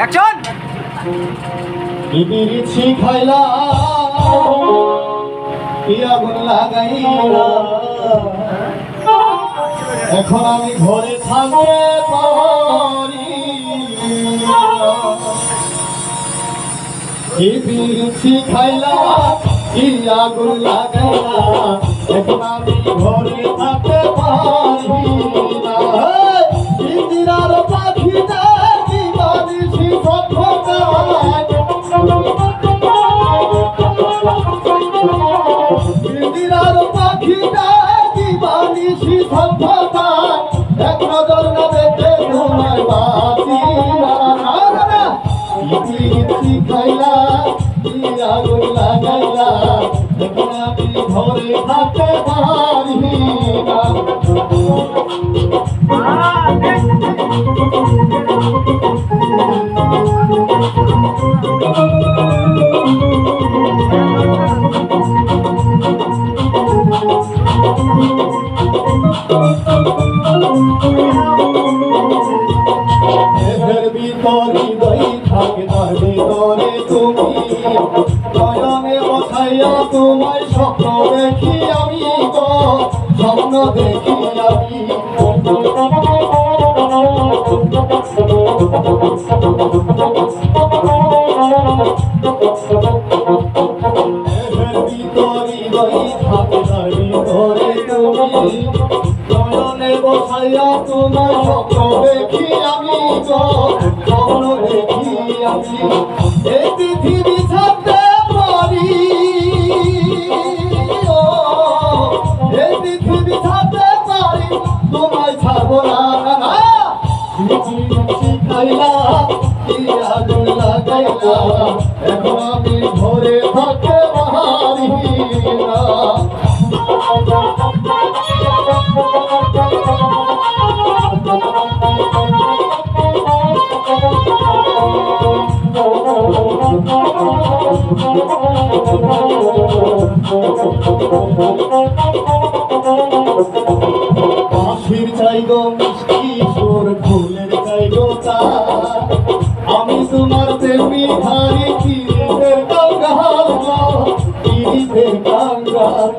Action. বিড়ি খাইলা কি আগুন লাগাইলা, এখন আমি ঘরে থাকতে পারি। বিড়ি খাইলা কি আগুন লাগাইলা, এখন আমি ঘরে থাকতে পারি না। ইন্দিরার পাখিটা কি বানিয়েছি সত্যকার, ইন্দিরার পাখিটা কি বানিয়েছি সত্যকার, এক নজর না দেখে তোমার বাঁচি না। বিড়ি খাইলা কি আগুন লাগাইলা, এখন আমি ঘরে থাকতে পারি না। দেহের ভিতর হৃদয় থাকে, তার ভিতরে তুমি নয়নে বসাইয়া তোমায় স্বপ্ন দেখি আমি গো, স্বপ্ন দেখি আমি। দেহের ভিতর হৃদয় থাকে, তার ভিতরে তুমি নয়নে বসাইয়া তোমায় স্বপ্ন দেখি আমি গো, স্বপ্ন দেখি আমি। এই পৃথিবী ছাড়তে পারি, এই পৃথিবী ছাড়তে পারি, তোমায় ছাড়বো না। খাইলা কি আগুন লাগাইলা, এখন আমি ঘরে থাকতে পারি না। বাঁশির চাই গো মিষ্টি সুর, ফুলের চাই গো তার, আমি তোমার প্রেমী হারি কিরিতের কাঙ্গাল গো, কিরিতের কাঙ্গাল।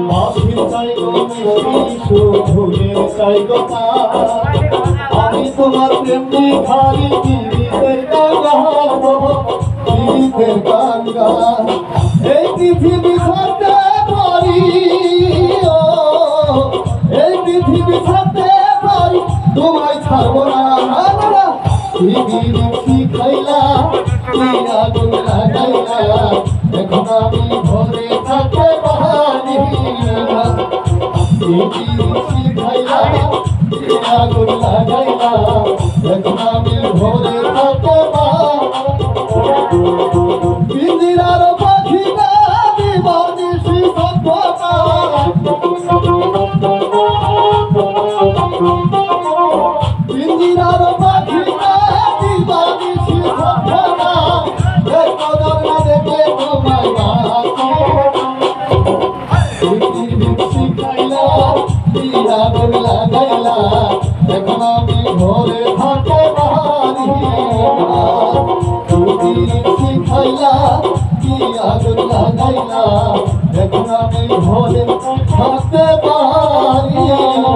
বাঁশির চাই গো মিষ্টি সুর, ফুলের চাই গো তার, আমি তোমার প্রেমী হারি কিরিতের কাঙ্গাল গো, কিরিতের কাঙ্গাল। এই পৃথিবী ছাড়তে পারি, এই পৃথিবী ছাড়তে পারি, তোমায় ছাড়বো না। বিড়ি খাইলা কি আগুন লাগাইলা, এখন আমি ঘরে থাকতে পারি না। বিড়ি খাইলা কি আগুন লাগাইলা, এখন আমি ঘরে থাকতে পারি। ইন্দিরার পাখিটা দিবানিশি সত্যকার, ইন্দিরার পাখিটা দিবানিশি সত্যকার, এক নজর না দেখে তোমায় বাঁচি। বিড়ি খাইলা কি আগুন লাগাইলা, এখন আমি ঘরে থাকতে পারি না। বিড়ি খাইলা কি আগুন লাগাইলা, এখন আমি ঘরে থাকতে পারি না।